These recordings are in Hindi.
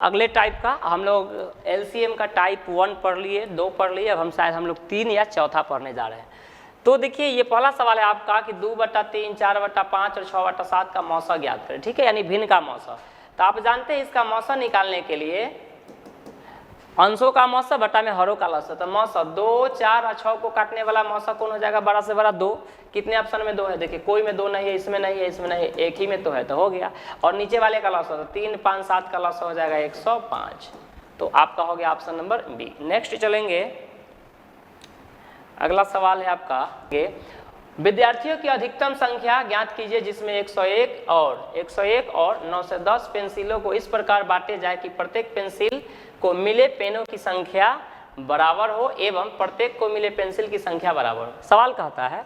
अगले टाइप का हम लोग एलसीएम का टाइप 1 पढ़ लिए, 2 पढ़ लिए, अब हम लोग 3 या चौथा पढ़ने जा रहे हैं। तो देखिए ये पहला सवाल है आपका कि 2/3, 4/5 और 6/7 का मौसा ज्ञात करें, ठीक है, यानी भिन्न का मौसा। तो आप जानते हैं इसका मौसा निकालने के लिए अंशों का मौसा बटा में हरों का लसा। तो मौसा 2, 4 और 6 को काटने वाला मौसा कौन हो जाएगा, बड़ा से बड़ा 2। कितने ऑप्शन में 2 है, देखिए कोई में 2 नहीं है, इसमें नहीं है, इसमें नहीं है, एक ही में तो है, तो हो गया। और नीचे वाले का लसा तो 3, 5, 7 का लसा हो जाएगा 105। तो आपका हो गया ऑप्शन नंबर बी। नेक्स्ट चलेंगे, अगला सवाल है आपका विद्यार्थियों की अधिकतम संख्या ज्ञात कीजिए जिसमें 101 और 9 से 10 पेंसिलों को इस प्रकार बांटे जाए कि प्रत्येक पेंसिल को मिले पेनों की संख्या बराबर हो एवं प्रत्येक को मिले पेंसिल की संख्या बराबर हो। सवाल कहता है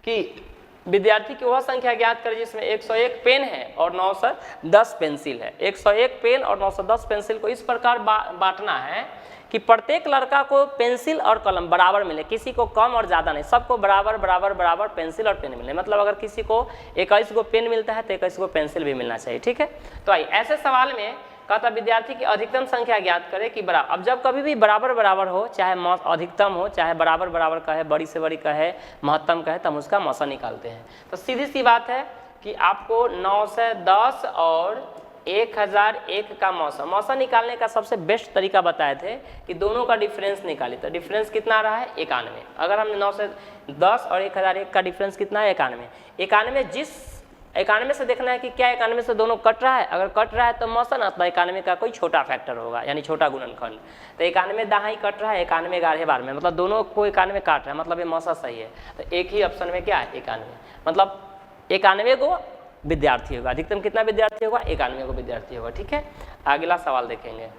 कि विद्यार्थी की वह संख्या ज्ञात करें जिसमें 101 पेन है और 9 से 10 पेंसिल है। 101 पेन और 9 से 10 पेंसिल को इस प्रकार बांटना है कि प्रत्येक लड़का को पेंसिल और कलम बराबर मिले, किसी को कम और ज़्यादा नहीं, सबको बराबर बराबर बराबर पेंसिल और पेन मिले। मतलब अगर किसी को 21 को पेन मिलता है तो 21 को पेंसिल भी मिलना चाहिए, ठीक है। तो आइए ऐसे सवाल में कहता विद्यार्थी की अधिकतम संख्या ज्ञात करे कि बराबर। अब जब कभी भी बराबर बराबर हो, चाहे अधिकतम हो चाहे बराबर बराबर का है, बड़ी से बड़ी का है, महत्तम का है, तब उसका मौसा निकालते हैं। तो सीधी सी बात है कि आपको 9 से 10 और 1001 का मौसा निकालने का सबसे बेस्ट तरीका बताए थे कि दोनों का डिफरेंस निकाली। तो डिफरेंस कितना आ रहा है, 91। अगर हमने 9 से 10 और 1001 का डिफरेंस कितना है, 91। जिस 91 से देखना है कि क्या 91 से दोनों कट रहा है। अगर कट रहा है तो मौसा ना, तो 91 का कोई छोटा फैक्टर होगा, यानी छोटा गुणनखंड। तो 91 दाहिनी कट रहा है, 91 11 बार में, मतलब दोनों को 91 काट रहा है, मतलब ये मौसा सही है। तो एक ही ऑप्शन में क्या है, 91, मतलब 91 को विद्यार्थी होगा। अधिकतम कितना विद्यार्थी होगा, 91 को विद्यार्थी होगा, ठीक है। अगला सवाल देखेंगे।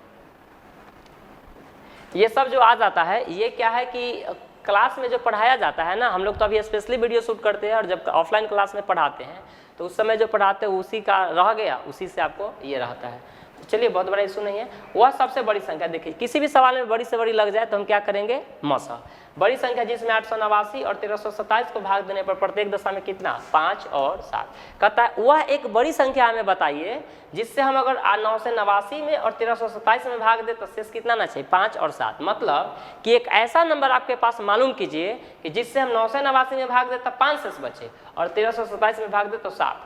ये सब जो आ जाता है ये क्या है कि क्लास में जो पढ़ाया जाता है ना, हम लोग तो अभी स्पेशली वीडियो शूट करते हैं और जब ऑफलाइन क्लास में पढ़ाते हैं तो उस समय जो पढ़ाते हैं उसी का रह गया, उसी से आपको ये रहता है। तो चलिए बहुत बड़ा इशू नहीं है। वह सबसे बड़ी संख्या, देखिए किसी भी सवाल में बड़ी से बड़ी लग जाए तो हम क्या करेंगे, मौसा। बड़ी संख्या जिसमें 889 और 1327 को भाग देने पर प्रत्येक दशा में कितना, 5 और 7। कहता है वह एक बड़ी संख्या हमें बताइए जिससे हम अगर 989 में और 1327 में भाग दे तो शेष कितना ना चाहिए, 5 और 7। मतलब कि एक ऐसा नंबर आपके पास मालूम कीजिए कि जिससे हम 989 में भाग दे तो 5 शेष बचे और 1327 में भाग दे तो 7।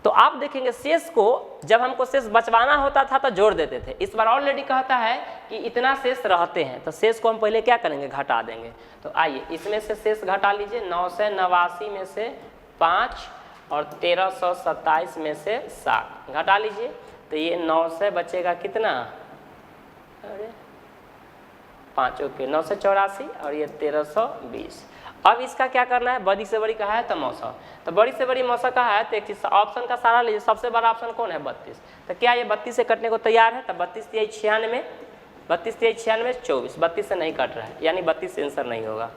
तो आप देखेंगे शेष को जब हमको शेष बचवाना होता था तो जोड़ देते थे। इस बार ऑलरेडी कहता है कि इतना शेष रहते हैं, तो शेष को हम पहले क्या करेंगे, घटा देंगे। तो आइए इसमें से शेष घटा लीजिए। 989 में से 5 और 1327 में से 7 घटा लीजिए। तो ये 9 से बचेगा कितना, अरे 5 ओके, 9 से 84 और ये 1320। अब इसका क्या करना है, बड़ी से बड़ी कहा है तो मौसा। तो बड़ी से बड़ी मौसा कहा है तो एक चीज ऑप्शन का सारा लीजिए। सबसे बड़ा ऑप्शन कौन है, 32। तो क्या ये 32 से कटने को तैयार है, तो 32 3 96, 32 3 96 24, 32 से नहीं कट रहा है, यानी 32 से आंसर नहीं होगा।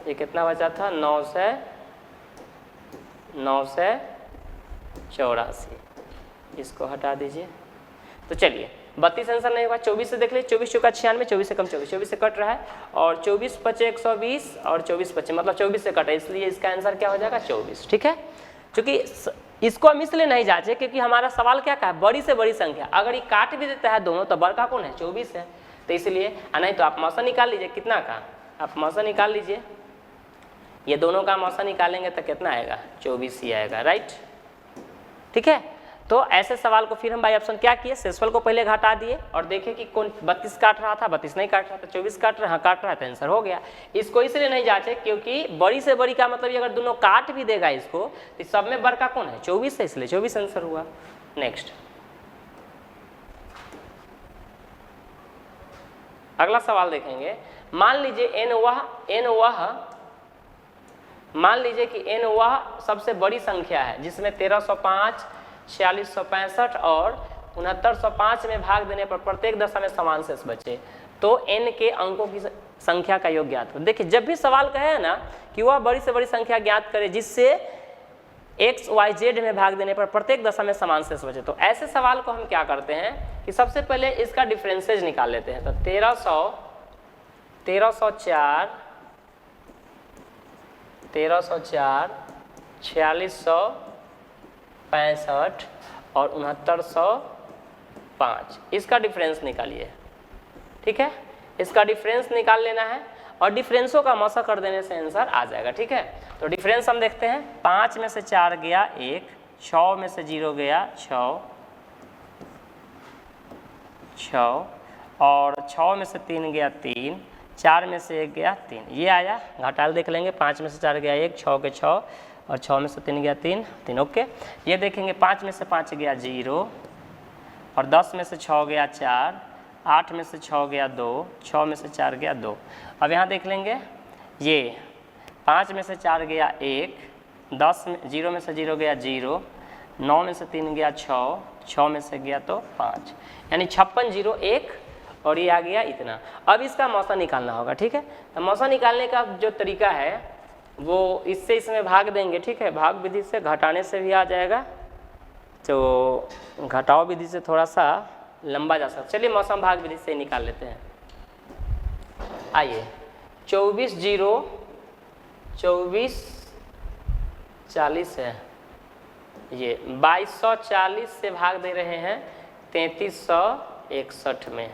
ये कितना बचा था, 9 से 84, इसको हटा दीजिए। तो चलिए 32 आंसर नहीं होगा, 24 से देख लीजिए, 24 चौका 96, 24 से कम 24 से कट रहा है और 24 पचे 120 और 24 पचे मतलब 24 से कटा, इसलिए इसका आंसर क्या हो जाएगा, 24, ठीक है। क्योंकि इसको हम इसलिए नहीं जांचे क्योंकि हमारा सवाल क्या कहा है, बड़ी से बड़ी संख्या। अगर ये काट भी देता है दोनों तो बड़का कौन है, 24 है। तो इसलिए नहीं तो आप मौसा निकाल लीजिए, कितना का आप मौसा निकाल लीजिए। ये दोनों का मौसा निकालेंगे तो कितना आएगा, 24 ही आएगा, राइट, ठीक है। तो ऐसे सवाल को फिर हम बाई ऑप्शन क्या किए, शेषफल को पहले घटा दिए और देखे कि कौन 32 काट रहा था, 32 नहीं काट रहा था, 24 काट रहा है, काट रहा है, तो आंसर हो गया। इसको इसलिए नहीं जांचे क्योंकि बड़ी से बड़ी का मतलब अगर दोनों काट भी देगा इसको तो सब में बड़का कौन है, 24 है, इसलिए 24 आंसर हुआ। नेक्स्ट अगला सवाल देखेंगे। मान लीजिए n वह सबसे बड़ी संख्या है जिसमें 1305, 4665 और 6905 में भाग देने पर प्रत्येक दशा में समान शेष बचे। तो n के अंकों की संख्या का योग ज्ञात करें। देखिए जब भी सवाल कहे ना कि वह बड़ी से बड़ी संख्या ज्ञात करे जिससे x y z में भाग देने पर प्रत्येक दशा में समान शेष बचे, तो ऐसे सवाल को हम क्या करते हैं कि सबसे पहले इसका डिफरेंसेज निकाल लेते हैं। तो 1304, 4665 और 6905 5, इसका डिफरेंस निकालिए। ठीक है, इसका डिफरेंस निकाल लेना है और डिफरेंसों का मौसा कर देने से आंसर आ जाएगा। ठीक है, तो डिफरेंस हम देखते हैं। 5 में से 4 गया 1, 6 में से 0 गया 6 और 6 में से 3 गया 3, 4 में से 1 गया 3, ये आया। घटाल देख लेंगे, 5 में से 4 गया 1, 6 के 6 और 6 में से 3 गया 3, ओके। ये देखेंगे 5 में से 5 गया 0 और 10 में से 6 गया 4, 8 में से 6 गया 2, 6 में से 4 गया 2। अब यहाँ देख लेंगे, ये 5 में से 4 गया 1, 0 में से 0 गया 0, 9 में से 3 गया 6, 6 में से गया तो 5, यानी 56 0 1 और ये आ गया इतना। अब इसका मौसा निकालना होगा। ठीक है, तो मौसा निकालने का जो तरीका है वो इससे इसमें भाग देंगे। ठीक है, भाग विधि से घटाने से भी आ जाएगा, तो घटाओ विधि से थोड़ा सा लंबा जा सकता। चलिए मौसम भाग विधि से निकाल लेते हैं। आइए 24 0 24 40 है, ये 2240 से भाग दे रहे हैं 3361 में।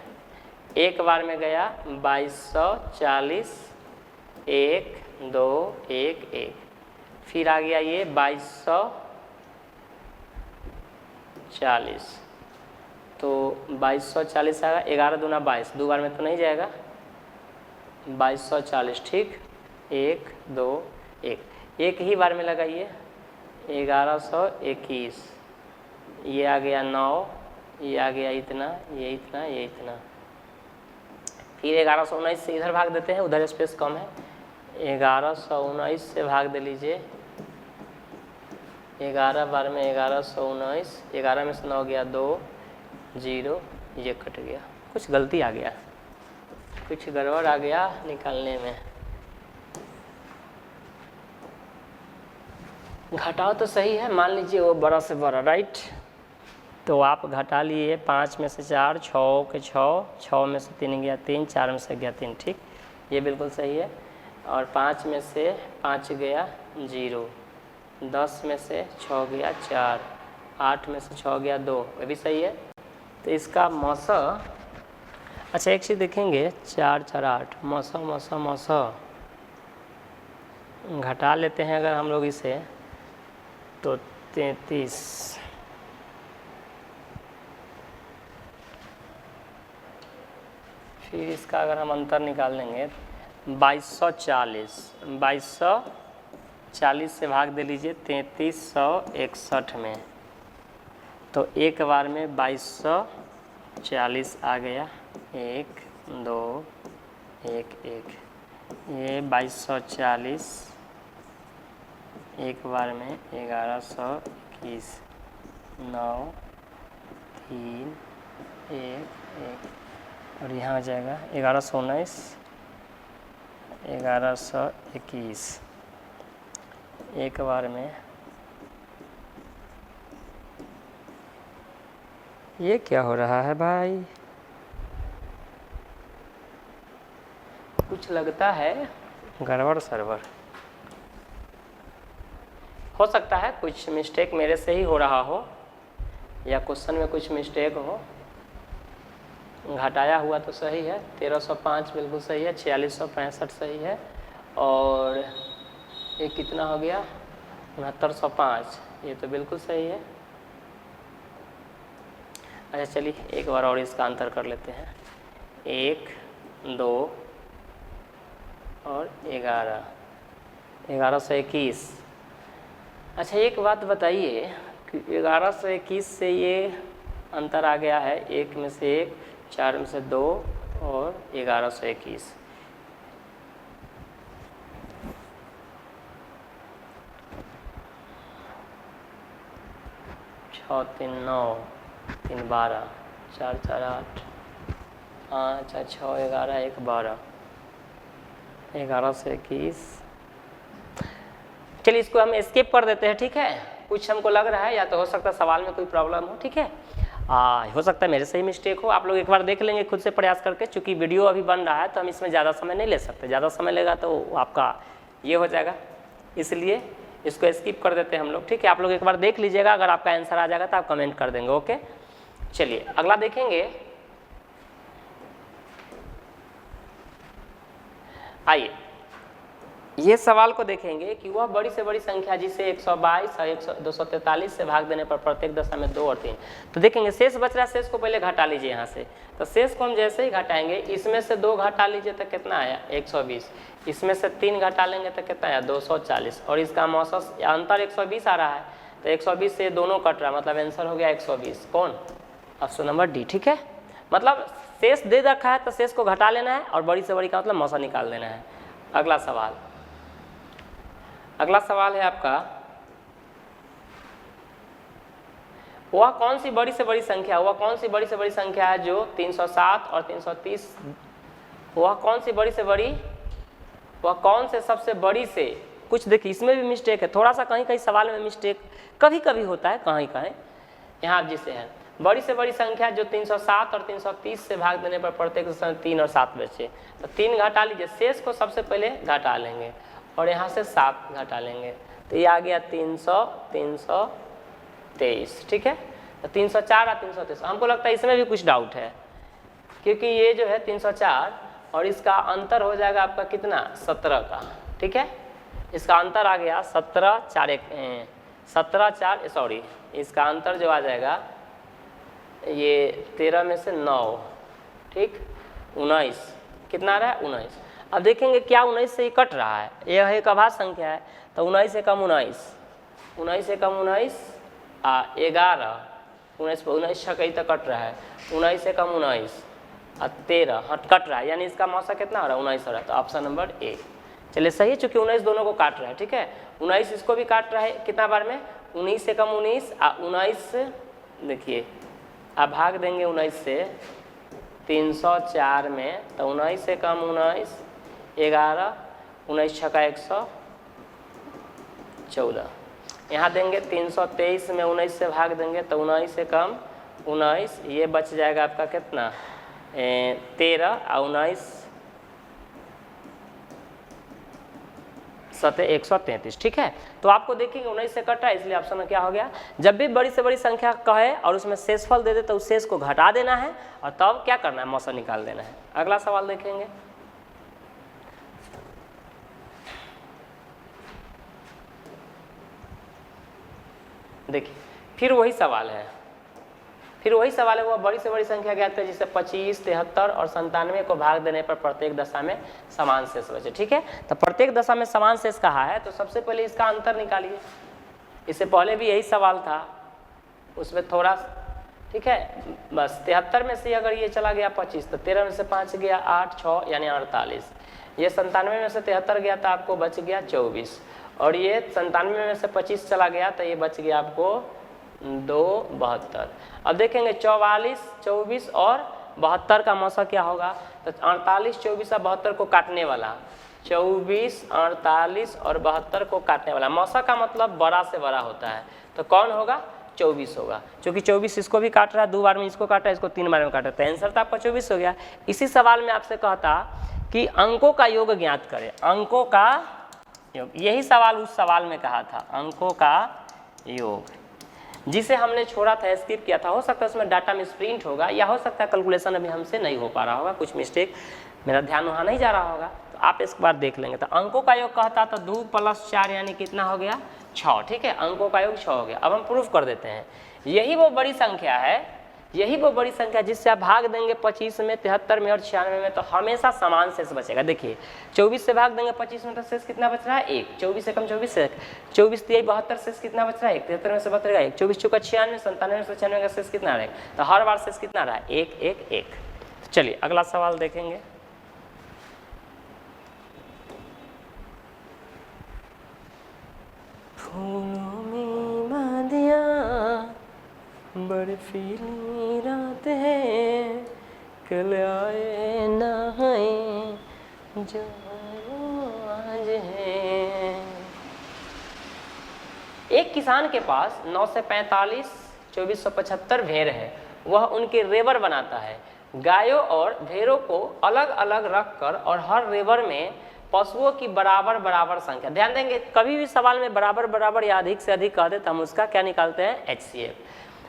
एक बार में गया 2240, 1 2 1 1, फिर आ गया ये 2240, तो 2240 आएगा। 11 दूना 22, 2 बार में तो नहीं जाएगा, 2240। ठीक, 1 2 1, एक ही बार में लगाइए 1121, ये आ गया 9, ये आ गया इतना, ये इतना, ये इतना। फिर 1119 से इधर भाग देते हैं, उधर स्पेस कम है। 1119 से भाग दे लीजिए, 11 बार में 1119, 11 में से 9 गया 2 0, ये कट गया। कुछ गलती आ गया, कुछ गड़बड़ आ गया निकालने में। घटाओ तो सही है, मान लीजिए वो बड़ा से बड़ा, राइट। तो आप घटा लिए 5 में से 4, 6 के 6, 6 में से 3 गया 3, 4 में से गया 3। ठीक, ये बिल्कुल सही है। और 5 में से 5 गया 0, 10 में से 6 गया 4, 8 में से 6 गया 2, ये भी सही है। तो इसका मौसा, अच्छा एक चीज़ देखेंगे, 4 4 8, मौसा मौसा मौसा घटा लेते हैं अगर हम लोग इसे, तो 33, फिर इसका अगर हम अंतर निकाल लेंगे 2240, 2240 से भाग दे लीजिए 3361 में, तो एक बार में 2240 आ गया, 1 2 1 1, ये 2240 एक बार में 1121, 9 3 1 1, और यहाँ आ जाएगा 1119 1121, एक बार में। ये क्या हो रहा है भाई, कुछ लगता है गड़बड़ सरवर। हो सकता है कुछ मिस्टेक मेरे से ही हो रहा हो, या क्वेश्चन में कुछ मिस्टेक हो। घटाया हुआ तो सही है, 1305 बिल्कुल सही है, 4665 सही है, और ये कितना हो गया 6905, ये तो बिल्कुल सही है। अच्छा चलिए एक बार और इसका अंतर कर लेते हैं, 1 2 और 11, 1121। अच्छा एक बात बताइए कि 1121 से ये अंतर आ गया है, 1 में से 1, 4 में से 2 और 1121। छः 3 9 3 12, 4 4 8, 5 6 11 1 12, 1121। चलिए इसको हम स्किप कर देते हैं। ठीक है, कुछ हमको लग रहा है, या तो हो सकता है सवाल में कोई प्रॉब्लम हो। ठीक है, हो सकता है मेरे से ही मिस्टेक हो, आप लोग एक बार देख लेंगे खुद से प्रयास करके। चूँकि वीडियो अभी बन रहा है तो हम इसमें ज़्यादा समय नहीं ले सकते, ज़्यादा समय लेगा तो आपका ये हो जाएगा, इसलिए इसको स्किप कर देते हैं हम लोग। ठीक है, आप लोग एक बार देख लीजिएगा, अगर आपका आंसर आ जाएगा तो आप कमेंट कर देंगे। ओके, चलिए अगला देखेंगे। आइए ये सवाल को देखेंगे कि वह बड़ी से बड़ी संख्या जिसे 122 और 243 से भाग देने पर प्रत्येक दशा में 2 और 3। तो देखेंगे शेष बच रहा है, शेष को पहले घटा लीजिए यहाँ से। तो शेष को हम जैसे ही घटाएंगे, इसमें से 2 घटा लीजिए तो कितना आया 120, इसमें से 3 घटा लेंगे तो कितना आया 240, और इसका औसत अंतर 120 आ रहा है। तो 120 से दोनों कट रहा है, मतलब आंसर हो गया 120। कौन? Option number D. ठीक है, मतलब शेष दे रखा है तो शेष को घटा लेना है और बड़ी से बड़ी का मतलब मौसा निकाल देना है। अगला सवाल, अगला सवाल है आपका, वह कौन सी बड़ी से बड़ी संख्या, वह कौन सी बड़ी से बड़ी संख्या है जो 307 और 330, वह कौन सी बड़ी से बड़ी, वह कौन से सबसे बड़ी से, कुछ देखिए इसमें भी मिस्टेक है, थोड़ा सा कहीं कहीं सवाल में मिस्टेक कभी कभी होता है, कहीं कहीं यहाँ जिसे है बड़ी से बड़ी संख्या जो 307 और 330 से भाग देने पर प्रत्येक दशा में 3 और 7 बचे। तो 3 घटा लीजिए, शेष को सबसे पहले घटा लेंगे और यहाँ से 7 घटा लेंगे, तो ये आ गया 323। ठीक है, तो 304 और 323। हमको लगता है इसमें भी कुछ डाउट है, क्योंकि ये जो है 304 और इसका अंतर हो जाएगा आपका कितना 17 का। ठीक है, इसका अंतर आ गया 17 4 सॉरी, इसका अंतर जो आ जाएगा ये 13 में से 9, ठीक 19, कितना आ रहा है 19। अब देखेंगे क्या 19 से ही कट रहा है, यह एक अभाज्य संख्या है, तो 19 से कम 19, 19 से कम 19 11, 19 छकई तक कट रहा है, 19 से कम 19 और 13 कट रहा है, यानी इसका मौसा कितना हो रहा है 19 हो रहा है। तो ऑप्शन नंबर ए। चलिए सही है, चूंकि 19 दोनों को काट रहा है। ठीक है, 19 इसको भी काट रहा है, कितना बार में 19 से कम 19 19 देखिए आप भाग देंगे 19 से 304 में, तो 19 से कम 19 11, 19 छक्का 114, यहाँ देंगे 323 में 19 से भाग देंगे तो 19 से कम 19, ये बच जाएगा आपका कितना 13 और 19 सतह 133। ठीक है, तो आपको देखेंगे 19 से कटा है, इसलिए ऑप्शन में क्या हो गया, जब भी बड़ी से बड़ी संख्या कहे और उसमें शेषफल दे दे तो उस शेष को घटा देना है और तब क्या करना है मौसा निकाल देना है। अगला सवाल देखेंगे। देखिए फिर वही सवाल है, वह बड़ी से बड़ी संख्या ज्ञात करें जिसे 25, 73 और 97 को भाग देने पर प्रत्येक दशा में समान शेष बचे। ठीक है, तो प्रत्येक दशा में समान शेष कहा है, तो सबसे पहले इसका अंतर निकालिए। इससे पहले भी यही सवाल था, उसमें थोड़ा ठीक है, बस 73 में से अगर ये चला गया 25, तो 13 में से 5 गया 8, 6 यानी 48, ये 97 में से 73 गया तो आपको बच गया 24, और ये 97 में से 25 चला गया तो ये बच गया आपको 2 72। अब देखेंगे 44, 24 और 72 का मौसा क्या होगा, तो 48, 24 और 72 को काटने वाला, 24, 48 और 72 को काटने वाला, मौसा का मतलब बड़ा से बड़ा होता है, तो कौन होगा 24 होगा, क्योंकि 24 इसको भी काट रहा है, 2 बार में इसको काटा है, इसको 3 बार में काटा, तो आंसर तो आपका 24 हो गया। इसी सवाल में आपसे कहता कि अंकों का योग ज्ञात करें, अंकों का योग, यही सवाल उस सवाल में कहा था, अंकों का योग, जिसे हमने छोड़ा था, स्किप किया था। हो सकता है उसमें डाटा मिसप्रिंट होगा, या हो सकता है कैलकुलेशन अभी हमसे नहीं हो पा रहा होगा, कुछ मिस्टेक, मेरा ध्यान वहाँ नहीं जा रहा होगा, तो आप इस बार देख लेंगे। तो अंकों का योग कहता तो 2 + 4 यानी कितना हो गया 6। ठीक है, अंकों का योग 6 हो गया। अब हम प्रूफ कर देते हैं, यही वो बड़ी संख्या है, यही वो बड़ी संख्या जिससे आप भाग देंगे 25 में, 73 में और 96 में, तो हमेशा समान शेष बचेगा। देखिए 24 से भाग देंगे 25 में तो शेष कितना बच रहा है 1, 24 से कम 24 से 24 72 शेष कितना बच रहा है 1, 73 में से 72 1, 24 चौका 96, 97 में से 96 का शेष कितना रहेगा, तो हर बार शेष कितना रहा है 1 1 1। चलिए अगला सवाल देखेंगे। फूलों में बादियाँ बर्फीली रात है, कल आए ना है जो आज है। एक किसान के पास 9 से 45 2475 भेड़ है, वह उनके रेवर बनाता है। गायों और भेड़ों को अलग अलग रखकर और हर रेवर में पशुओं की बराबर बराबर संख्या, ध्यान देंगे कभी भी सवाल में बराबर बराबर या अधिक से अधिक कह दे तो हम उसका क्या निकालते हैं HCF।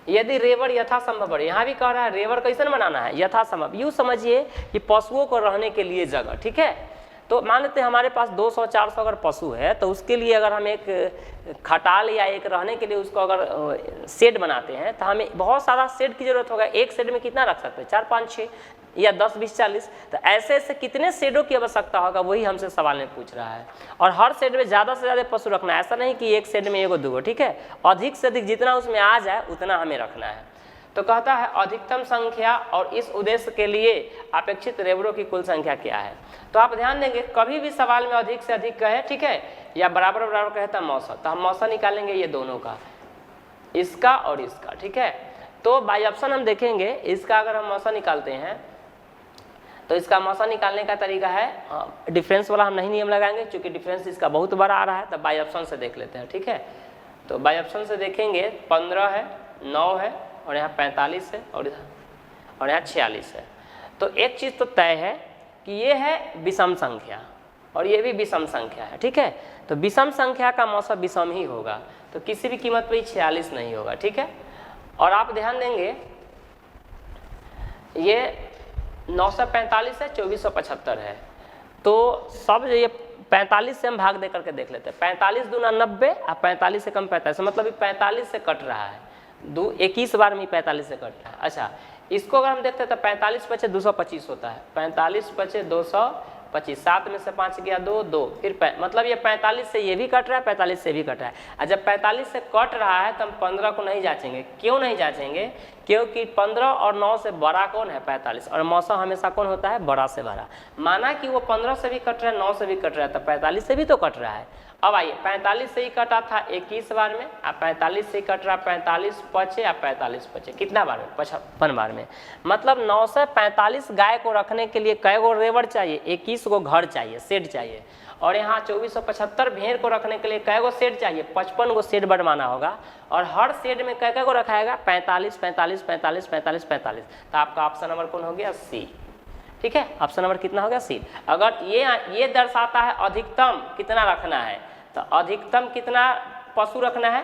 यदि रेवर यथासंभव बढ़े, यहाँ भी कह रहा है रेवर कैसे बनाना है, यथासंभव। यूँ समझिए कि पशुओं को रहने के लिए जगह, ठीक है। तो मान लेते हैं हमारे पास 200-400 अगर पशु है, तो उसके लिए अगर हम एक खटाल या एक रहने के लिए उसको अगर शेड बनाते हैं, तो हमें बहुत सारा शेड की जरूरत होगा। एक शेड में कितना रख सकते हैं, 4, 5, 6 या 10, 20, 40। तो ऐसे ऐसे कितने शेडों की आवश्यकता होगा, वही हमसे सवाल में पूछ रहा है। और हर शेड में ज़्यादा से ज़्यादा पशु रखना है, ऐसा नहीं कि एक शेड में एगो दूगो, ठीक है। अधिक से अधिक जितना उसमें आ जाए उतना हमें रखना है। तो कहता है अधिकतम संख्या और इस उद्देश्य के लिए अपेक्षित रेवरों की कुल संख्या क्या है। तो आप ध्यान देंगे, कभी भी सवाल में अधिक से अधिक कहे, ठीक है, या बराबर बराबर कहे तो मौसा, तो हम मौसा निकालेंगे ये दोनों का, इसका और इसका, ठीक है। तो बाई ऑप्शन हम देखेंगे, इसका अगर हम मौसा निकालते हैं तो इसका मौसा निकालने का तरीका है, डिफरेंस वाला हम नहीं नियम लगाएंगे क्योंकि डिफरेंस इसका बहुत बड़ा आ रहा है। तो बाई ऑप्शन से देख लेते हैं, ठीक है। तो बाई ऑप्शन से देखेंगे 15 है, 9 है और यहाँ 45 है और यहाँ 46 है। तो एक चीज़ तो तय है कि ये है विषम संख्या और ये भी विषम संख्या है, ठीक है। तो विषम संख्या का मौसा विषम ही होगा, तो किसी भी कीमत पर 46 नहीं होगा, ठीक है। और आप ध्यान देंगे ये 945 है, 2475 है। तो सब ये 45 से हम भाग दे करके देख लेते हैं। 45 दूना 90 और 45 से कम 45, मतलब 45 से कट रहा है, 21 बार में 45 से कट रहा है। अच्छा, इसको अगर हम देखते हैं तो 45 पचे 225 होता है, 45 पचे 225, 7 में से 5 गया 2, 2 फिर मतलब ये 45 से ये भी कट रहा है, 45 से भी कट रहा है। और जब 45 से कट रहा है तो हम 15 को नहीं जांचेंगे। क्यों नहीं जांचेंगे? क्योंकि 15 और 9 से बड़ा कौन है, 45, और मौसा हमेशा कौन होता है, बड़ा से बड़ा। माना कि वो 15 से भी कट रहा है, 9 से भी कट रहा है, तो 45 से भी तो कट रहा है। अब आइए, 45 से ही कटा था 21 बार में, अब 45 से ही कट रहा 45 पचे या 45 पचे, कितना बार में, 55 बार में। मतलब 945 गाय को रखने के लिए कै गो रेवर चाहिए, 21 गो घर चाहिए, शेड चाहिए। और यहाँ 2475 भेड़ को रखने के लिए कै गो शेड चाहिए, 55 गो शेड बनवाना होगा। और हर शेड में कै गो रखाएगा, 45, 45, 45, 45, 45। तो आपका ऑप्शन नंबर कौन हो गया, सी, ठीक है। ऑप्शन नंबर कितना हो गया, सी। अगर ये दर्शाता है अधिकतम कितना रखना है, तो अधिकतम कितना पशु रखना है,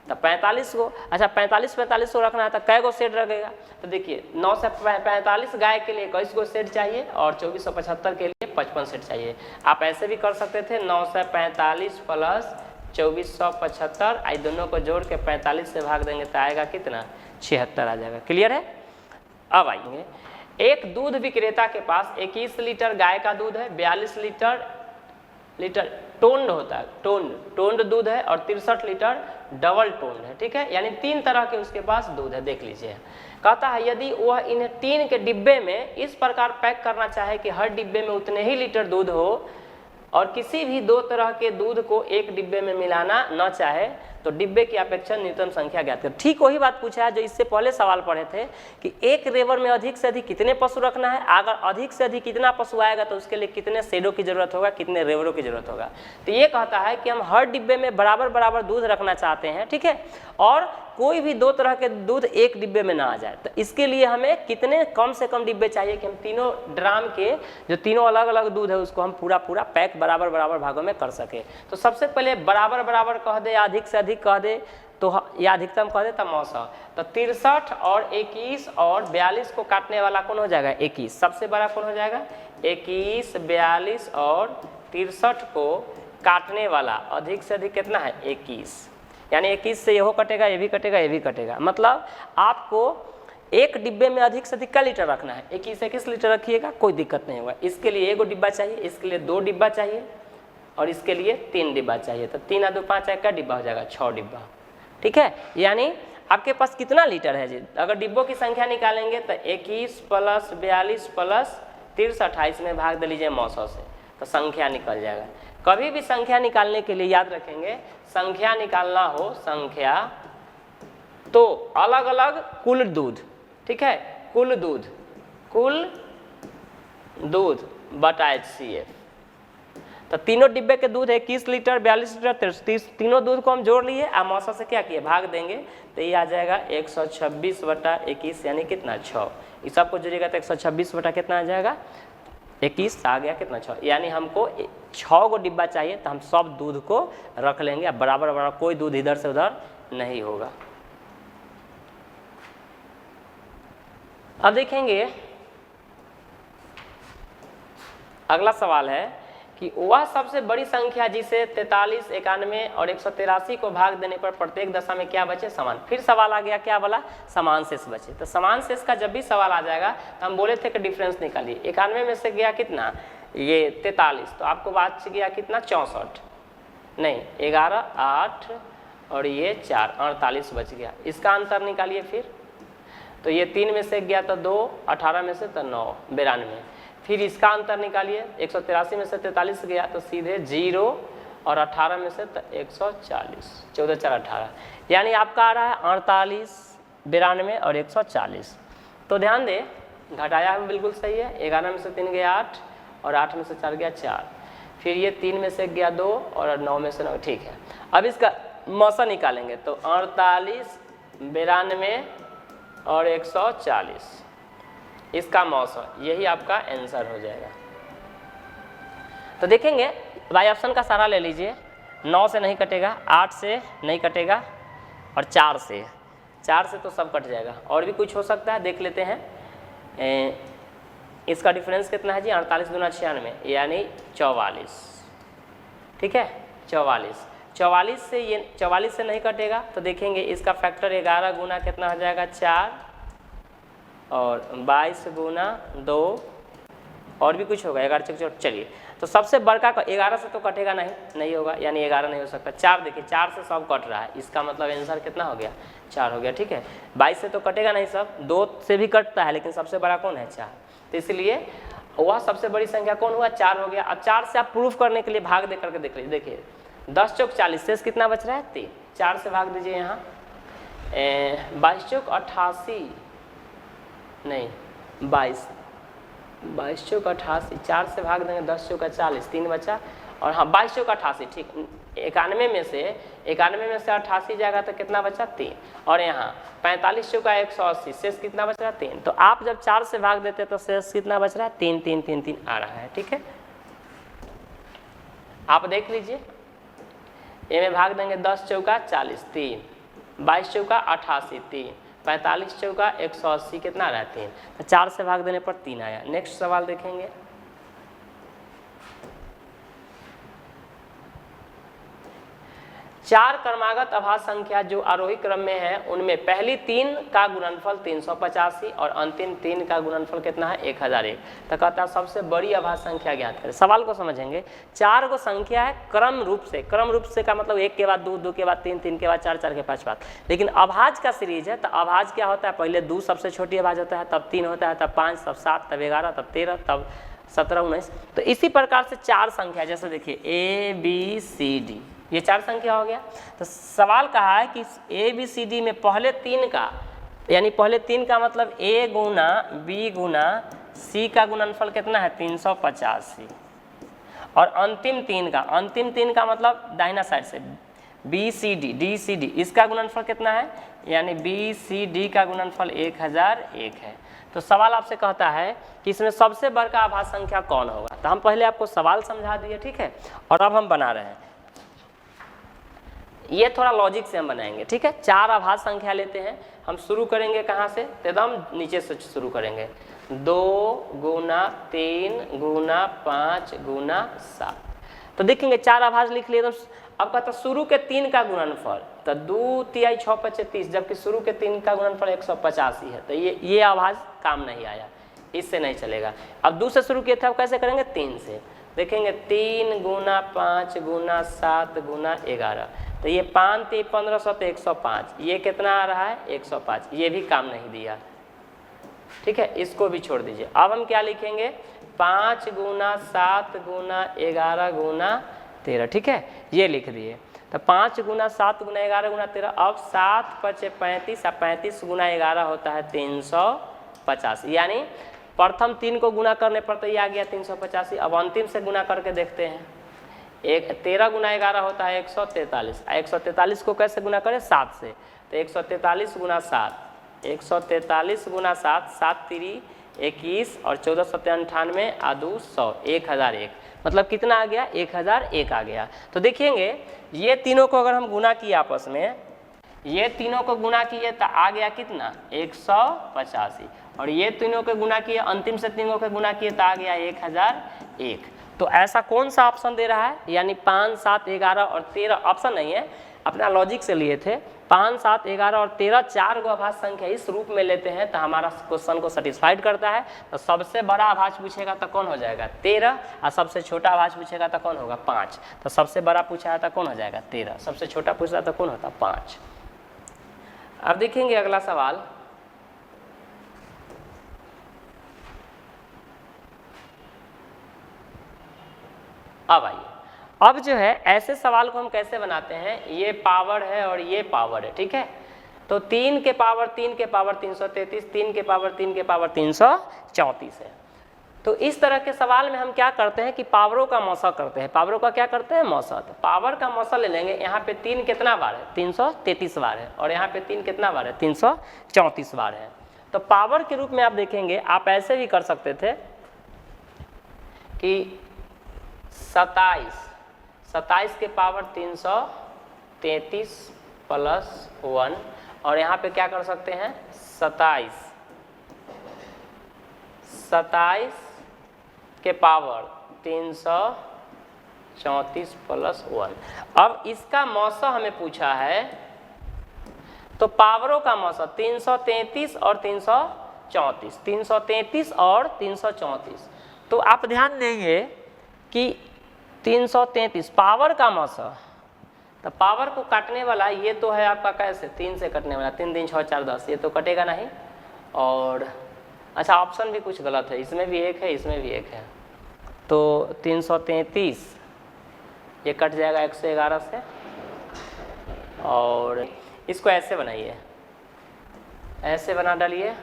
तो 45 गो। अच्छा, 45 गो रखना है तो कै गो शेड लगेगा, तो देखिए 9 से 45 गाय के लिए 21 गो शेड चाहिए और 2475 के लिए 55 शेड चाहिए। आप ऐसे भी कर सकते थे, 9 से 45 प्लस 2475, आई दोनों को जोड़ के 45 से भाग देंगे तो आएगा कितना, 76 आ जाएगा। क्लियर है। अब आएंगे, एक दूध विक्रेता के पास 21 लीटर गाय का दूध है, 42 लीटर टोन्ड होता है, टोन्ड दूध है, और 63 लीटर डबल टोन्ड है, ठीक है। यानी 3 तरह के उसके पास दूध है, देख लीजिए। कहता है यदि वह इन्हें 3 के डिब्बे में इस प्रकार पैक करना चाहे कि हर डिब्बे में उतने ही लीटर दूध हो और किसी भी 2 तरह के दूध को एक डिब्बे में मिलाना न चाहे, तो डिब्बे की अपेक्षा न्यूनतम संख्या ज्ञात कर। ठीक वही बात पूछा है जो इससे पहले सवाल पढ़े थे कि एक रेवर में अधिक से अधिक कितने पशु रखना है, अगर अधिक से अधिक कितना पशु आएगा तो उसके लिए कितने शेडों की जरूरत होगा, कितने रेवरों की जरूरत होगा। तो ये कहता है कि हम हर डिब्बे में बराबर बराबर दूध रखना चाहते हैं, ठीक है, और कोई भी 2 तरह के दूध एक डिब्बे में ना आ जाए। तो इसके लिए हमें कितने कम से कम डिब्बे चाहिए कि हम तीनों ड्राम के जो तीनों अलग अलग दूध है उसको हम पूरा पैक बराबर बराबर भागों में कर सके। तो सबसे पहले बराबर बराबर कह दे या अधिक से अधिक कह दे, तो या अधिकतम कह दे तब मौसा। तो 63 और 21 और 42 को काटने वाला कौन हो जाएगा, 21। सबसे बड़ा कौन हो जाएगा, 21, 42 और 63 को काटने वाला अधिक से अधिक कितना है, 21। यानी 21 से यहो कटेगा, ये भी कटेगा, ये भी कटेगा। मतलब आपको एक डिब्बे में अधिक से अधिक का लीटर रखना है, 21 लीटर रखिएगा, कोई दिक्कत नहीं होगा। इसके लिए 1 डिब्बा चाहिए, इसके लिए 2 डिब्बा चाहिए और इसके लिए 3 डिब्बा चाहिए। तो 3 और 2 5 का डिब्बा हो जाएगा, 6 डिब्बा, ठीक है। यानी आपके पास कितना लीटर है जी, अगर डिब्बों की संख्या निकालेंगे तो 21 प्लस 42 प्लस 63 28 में भाग दे लीजिए 900 से, तो संख्या निकल जाएगा। कभी भी संख्या निकालने के लिए याद रखेंगे, संख्या निकालना हो संख्या तो अलग अलग कुल दूध, ठीक है, कुल दूध बटा HCF। तो तीनों डिब्बे के दूध 21 लीटर, 42 लीटर, 30, तीनों दूध को हम जोड़ लिए, मौसा से क्या किए, भाग देंगे, तो ये आ जाएगा 126 बटा 21, यानी कितना, 6। इस सबको जोड़िएगा तो 126 बटा कितना आ जाएगा, 21 आ गया कितना, 6। यानी हमको 6 गो डिब्बा चाहिए, तो हम सब दूध को रख लेंगे, अब बराबर बराबर कोई दूध इधर से उधर नहीं होगा। अब देखेंगे अगला सवाल है कि वह सबसे बड़ी संख्या जिसे 43, 91 और 183 को भाग देने पर प्रत्येक दशा में क्या बचे? समान। फिर सवाल आ गया, क्या बोला? समान शेष बचे। तो समान शेष का जब भी सवाल आ जाएगा तो हम बोले थे कि डिफरेंस निकालिए। 91 में से गया कितना? ये 43, तो आपको बच गया कितना? 64 नहीं 11, 8 और ये 4, 48 बच गया। इसका अंतर निकालिए फिर। तो ये 3 में से गया तो 2, 18 में से तो 9, 92। फिर इसका अंतर निकालिए, 183 में से 43 गया तो सीधे 0 और 18 में से तो 140, 14, 4, 18, यानी आपका आ रहा है 48, 92 और 140। तो ध्यान दें, घटाया है बिल्कुल सही है। 11 में से 3 गया 8 और 8 में से 4 गया 4, फिर ये 3 में से गया 2 और 9 में से 9, ठीक है। अब इसका मौसा निकालेंगे तो 48, 92 और 140, इसका मौसा, यही आपका आंसर हो जाएगा। तो देखेंगे वाई ऑप्शन का सारा ले लीजिए। 9 से नहीं कटेगा, 8 से नहीं कटेगा और 4 से तो सब कट जाएगा। और भी कुछ हो सकता है, देख लेते हैं। इसका डिफरेंस कितना है जी? 48 दूना 96 यानी 44, ठीक है 44। 44 से नहीं कटेगा तो देखेंगे इसका फैक्टर 11 गुना कितना हो जाएगा? 4 और 22 गुना 2 और भी कुछ होगा 11 चौक। चलिए, तो सबसे बड़का 11 से तो कटेगा नहीं होगा, यानी 11 नहीं हो सकता। 4 देखिए, 4 से सब कट रहा है, इसका मतलब आंसर कितना हो गया? 4 हो गया, ठीक है। 22 से तो कटेगा नहीं सब, 2 से भी कटता है, लेकिन सबसे बड़ा कौन है? 4। तो इसलिए वह सबसे बड़ी संख्या कौन हुआ? 4 हो गया। अब 4 से आप प्रूफ करने के लिए भाग दे करके देख लीजिए। देखिए 10 चौक 40, शेष कितना बच रहा है? 3। 4 से भाग दीजिए यहाँ, 22 चौक 88 नहीं 22 चौक 88, 4 से भाग देंगे 10 चौक 40, 3 बचा। और हाँ 22 चौक 88, ठीक। 91 में से 88 जाएगा तो कितना बचा? 3। और यहाँ 45 चौका 180, शेष कितना बच रहा है? 3। तो आप जब 4 से भाग देते तो शेष कितना बच रहा है? 3 3 3 3 आ रहा है, ठीक है। आप देख लीजिए, ए में भाग देंगे 10 चौका 40, 3, 22 चौका 88, 3, 45 चौका 180, कितना आ रहा है? 3। तो 4 से भाग देने पर 3 आया। नेक्स्ट सवाल देखेंगे। चार क्रमागत अभाज्य संख्या जो आरोही क्रम में है, उनमें पहली 3 का गुणनफल 385 और अंतिम 3 का गुणनफल कितना है? 1001। तो कहता है सबसे बड़ी अभाज्य संख्या ज्ञात करें। सवाल को समझेंगे। 4 को संख्या है क्रम रूप से का मतलब 1 के बाद 2, 2 के बाद 3, 3 के बाद 4, 4 के 5 5। लेकिन अभाज्य का सीरीज है, तो अभाज्य क्या होता है? पहले 2 सबसे छोटी अभाज्य होता है, तब 3 होता है, तब 5, तब 7, तब 11, तब 13, तब 17, 19। तो इसी प्रकार से 4 संख्या, जैसे देखिए ABCD, ये 4 संख्या हो गया। तो सवाल कहा है कि ABCD में पहले 3 का, यानी पहले 3 का मतलब A Guna B Guna C का गुणनफल कितना है? 385। और अंतिम 3 का मतलब दाहिना साइड से BCD, DCD, इसका गुणनफल कितना है? यानी BCD का गुणनफल 1001 है। तो सवाल आपसे कहता है कि इसमें सबसे बड़ा अभाज्य संख्या कौन होगा? तो हम पहले आपको सवाल समझा दिए, ठीक है, और अब हम बना रहे हैं। ये थोड़ा लॉजिक से हम बनाएंगे, ठीक है। 4 अभाज्य संख्या लेते हैं, हम शुरू करेंगे कहाँ से? एकदम नीचे से शुरू करेंगे। 2 गुना 3 गुना 5 गुना 7। तो देखेंगे 4 अभाज्य लिख लिए। तो अब कहता शुरू के 3 का गुणनफल, तो 2 तिहाई 6 5 30, जबकि शुरू के 3 का गुणनफल 185 है। तो ये अभाज्य काम नहीं आया, इससे नहीं चलेगा। अब 2 से शुरू किए थे, अब कैसे करेंगे? 3 से। देखेंगे 3 गुना 5 गुना 7 गुना 11, तो ये 5 3 1500 तो 105, ये कितना आ रहा है? 105। ये भी काम नहीं दिया, ठीक है, इसको भी छोड़ दीजिए। अब हम क्या लिखेंगे? 5 गुना 7 गुना 11 गुना 13, ठीक है, ये लिख दिए। तो 5 गुना 7 गुना 11 गुना 13। अब 7 5 35, 35 गुना 11 होता है 350, यानी प्रथम 3 को गुना करने पर तो ये आ गया 385। अब अंतिम से गुना करके देखते हैं। 13 गुना 11 होता है 143। 143 को कैसे गुना करें? 7 से। तो 143 गुना 7, 143 गुना 7, 7 3 21 और 14 7 98 आ 2 100, 1001। मतलब कितना आ गया? 1001 आ गया। तो देखेंगे ये तीनों को अगर हम गुना किए आपस में, ये तीनों को गुना किए तो आ गया कितना? 185। और ये तीनों के गुना किए, अंतिम से तीनों के गुना किए तो आ गया 1001। तो ऐसा कौन सा ऑप्शन दे रहा है, यानी 5, 7, 11 और 13 ऑप्शन नहीं है, अपना लॉजिक से लिए थे। 5, 7, 11 और 13 4 गो अभाज्य संख्या इस रूप में लेते हैं तो हमारा क्वेश्चन को सेटिस्फाइड करता है। तो सबसे बड़ा अभाज्य पूछेगा तो कौन हो जाएगा 13, और सबसे छोटा अभाज्य पूछेगा तो कौन होगा 5। तो सबसे बड़ा पूछा है तो कौन हो जाएगा 13, सबसे छोटा पूछा तो कौन होता 5। अब देखेंगे अगला सवाल। अब आइए, अब जो है ऐसे सवाल को हम कैसे बनाते हैं, ये पावर है और ये पावर है, ठीक है। तो 3 के पावर 3 के पावर 333, 3 के पावर 3 के पावर 334 है। तो इस तरह के सवाल में हम क्या करते हैं कि पावरों का मौसा करते हैं। पावरों का क्या करते हैं, मौसा। तो पावर का मौसा ले लेंगे। यहाँ पे 3 कितना बार है, 333 बार है, और यहाँ पे 3 कितना बार है, 334 बार है। तो पावर के रूप में आप देखेंगे, आप ऐसे भी कर सकते थे कि 27 के पावर 333 प्लस 1, और यहाँ पे क्या कर सकते हैं 27 के पावर 334 प्लस 1। अब इसका मौसा हमें पूछा है, तो पावरों का मौसा 333 और 334, 333 और 334। तो आप ध्यान देंगे कि 333 पावर का मौसा, तो पावर को काटने वाला ये तो है आपका कैसे 3 से कटने वाला, 3 3 6 4 10, ये तो कटेगा नहीं। और अच्छा ऑप्शन भी कुछ गलत है, इसमें भी 1 है, इसमें भी 1 है। तो 333 ये कट जाएगा 111 से, और इसको ऐसे बनाइए, ऐसे बना डालिए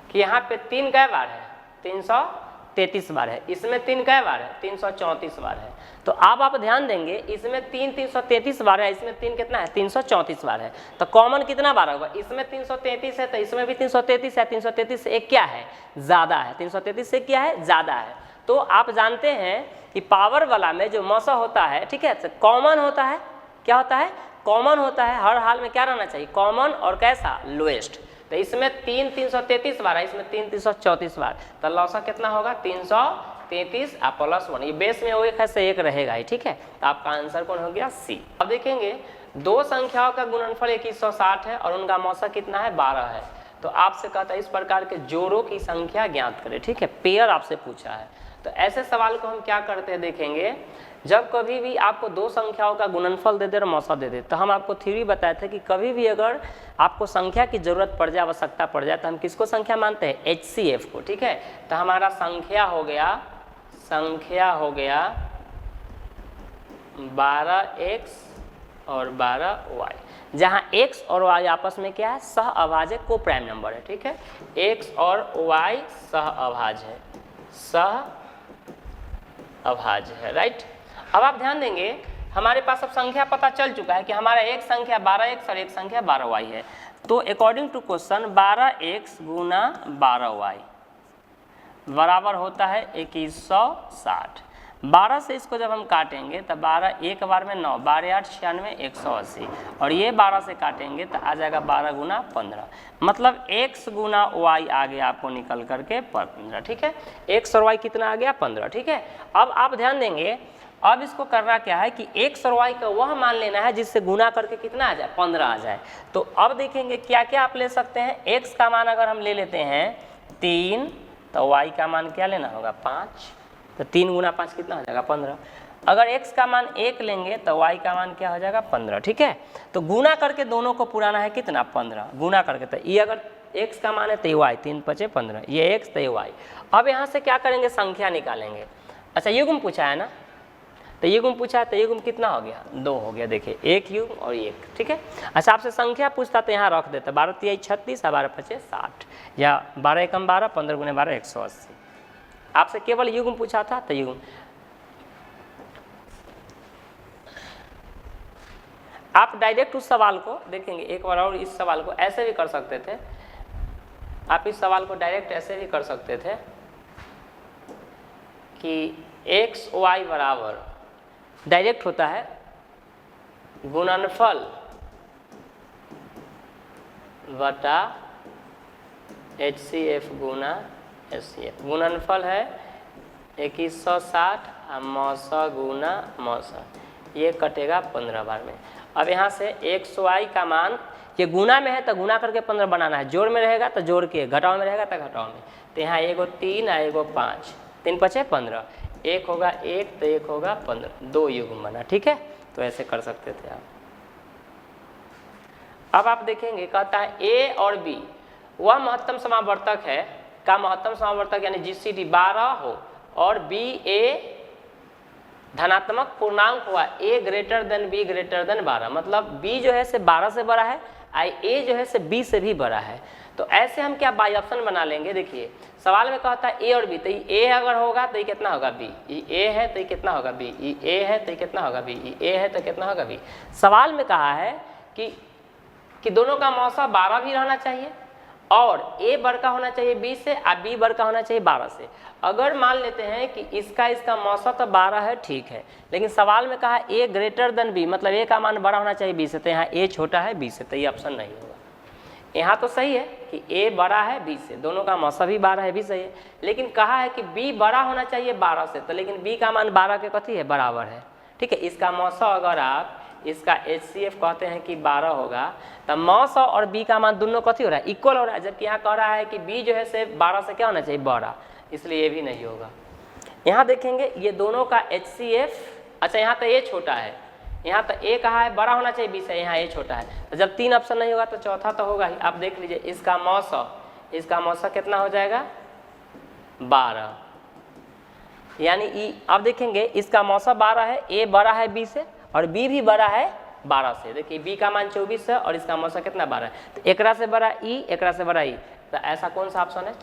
कि यहाँ पे 3 कै बार है, 333 बार है, इसमें 3 कै बार है, 334 बार है। तो अब आप ध्यान देंगे, इसमें 3 333 बार है, इसमें 3 कितना है 334 बार है। तो कॉमन कितना बार होगा, इसमें 333 है तो इसमें भी 333 है, 333 से एक क्या है ज़्यादा है, 333 से क्या है ज़्यादा है। तो आप जानते हैं कि पावर वाला में जो मौसा होता है, ठीक है, तो कॉमन होता है, क्या होता है कॉमन होता है। हर हाल में क्या रहना चाहिए, कॉमन और कैसा लोएस्ट। तो इसमें 3 333 बार है, इसमें 3 334 बार, तो लौसा कितना होगा 333 प्लस 1। ये बेस में 1 है से 1 रहेगा ही, ठीक है। तो आपका आंसर कौन हो गया सी। अब देखेंगे दो संख्याओं का गुणनफल 2160 है और उनका मौसा कितना है 12 है। तो आपसे कहता है इस प्रकार के जोड़ों की संख्या ज्ञात करें, ठीक है, पेयर आपसे पूछा है। तो ऐसे सवाल को हम क्या करते हैं देखेंगे, जब कभी भी आपको दो संख्याओं का गुणनफल दे दे और मौसा दे दे, तो हम आपको थ्योरी बताए थे कि कभी भी अगर आपको संख्या की जरूरत पड़ जाए, आवश्यकता पड़ जाए, तो हम किसको संख्या मानते हैं HCF को, ठीक है। तो हमारा संख्या हो गया 12x और 12y, जहाँ x और y आपस में क्या है सह अभाज्य को प्राइम नंबर है, ठीक है। x और y सह अभाज्य है, सह अभाज्य है, राइट। अब आप ध्यान देंगे हमारे पास अब संख्या पता चल चुका है कि हमारा एक संख्या 12x और एक संख्या 12y है। तो according to question 12x Guna 12y बराबर होता है 2160। 12 से इसको जब हम काटेंगे तो 12 एक बार में 9, 12 8 96 180, और ये 12 से काटेंगे तो आ जाएगा 12 गुना 15, मतलब x गुना y आ गया आपको निकल करके 15, ठीक है। x और y कितना आ गया 15, ठीक है। अब आप ध्यान देंगे, अब इसको करना क्या है कि x और y का वह मान लेना है जिससे गुना करके कितना आ जाए 15 आ जाए। तो अब देखेंगे क्या क्या आप ले सकते हैं। x का मान अगर हम ले लेते हैं 3, तो y का मान क्या लेना होगा 5, तो 3 गुना 5 कितना हो जाएगा 15। अगर x का मान 1 लेंगे तो y का मान क्या हो जाएगा 15, ठीक है। तो गुना करके दोनों को पुराना है कितना 15, गुना करके। तो ये अगर x का मान है तो y 3 5 15, ये x तो ये y। अब यहाँ से क्या करेंगे संख्या निकालेंगे। अच्छा युग्म पूछा है ना, तो युग्म पूछा है तो युग्म कितना हो गया 2 हो गया, देखिए एक युग्म और एक, ठीक है। अच्छा आपसे संख्या पूछता तो यहाँ रख देता 12 3 36 और 12 5 60, या 12 1 12, 15 गुने 12 180। आपसे केवल युग्म पूछा था तो युग्म। आप डायरेक्ट उस सवाल को देखेंगे एक बार, और इस सवाल को ऐसे भी कर सकते थे। आप इस सवाल को डायरेक्ट ऐसे भी कर सकते थे कि x y बराबर डायरेक्ट होता है गुणनफल बटा HCF गुना HCF, गुणनफल है 2160 और मौसा गुना मौसा, ये कटेगा 15 बार में। अब यहाँ से 100i का मान, ये गुना में है तो गुना करके 15 बनाना है, जोड़ में रहेगा तो जोड़ के, घटाव में रहेगा तो घटाव में। तो यहाँ एगो 3 और एगो 5, 3 5 15, एक होगा 1 तो एक होगा 15, 2 युग्म बना। ठीक है, तो ऐसे कर सकते थे आप। अब आप देखेंगे कहता है ए और बी वह महत्तम समावर्तक है का महत्तम समावर्तक यानी जीसीडी 12 हो और बी ए धनात्मक पूर्णांक हुआ, A greater than B greater than 12, मतलब बी जो है से 12 से बड़ा है, ए जो है से बी से भी बड़ा है। तो ऐसे हम क्या बाई ऑप्शन बना लेंगे। देखिए सवाल में कहता है ए और बी, तो ए अगर होगा तो ये कितना होगा बी, ए है तो ये कितना होगा बी, ए है तो ये कितना होगा बी, ए है तो कितना होगा बी। सवाल में कहा है कि दोनों का मौसा 12 भी रहना चाहिए और ए बड़का होना चाहिए बी से और बी बड़का होना चाहिए 12 से। अगर मान लेते हैं कि इसका मौसा तो 12 है, ठीक है, लेकिन सवाल में कहा ए ग्रेटर देन बी, मतलब ए का मान बड़ा होना चाहिए बी से, तो यहाँ ए छोटा है बी से, तो ये ऑप्शन नहीं होगा। यहाँ तो सही है कि ए बड़ा है बी से, दोनों का मौसा भी 12 है, भी सही है, लेकिन कहा है कि बी बड़ा होना चाहिए 12 से, तो लेकिन बी का मान 12 के कथी है, बराबर है। ठीक है, इसका मौसा अगर आप इसका HCF कहते हैं कि 12 होगा, तो मौसा और बी का मान दोनों कथी हो रहा है, इक्वल हो रहा है, जबकि यहाँ कह रहा है कि बी जो है से 12 से क्या होना चाहिए, बड़ा, इसलिए ये भी नहीं होगा। यहाँ देखेंगे ये दोनों का HCF, अच्छा यहाँ तो ए छोटा है, यहाँ तो ए कहा है बड़ा होना चाहिए बी से, यहाँ ए छोटा है, तो जब 3 ऑप्शन नहीं होगा तो चौथा तो होगा ही। आप देख लीजिए इसका मौसा कितना हो जाएगा, 12, यानी अब देखेंगे इसका मौसा 12 है, ए बड़ा है बी से और बी भी बड़ा है 12 से। देखिए बी का मान 24 है और इसका मौसा कितना 12 है, तो एकरा से बड़ा ई, एकरा से बड़ा ई, तो ऐसा कौन सा ऑप्शन है,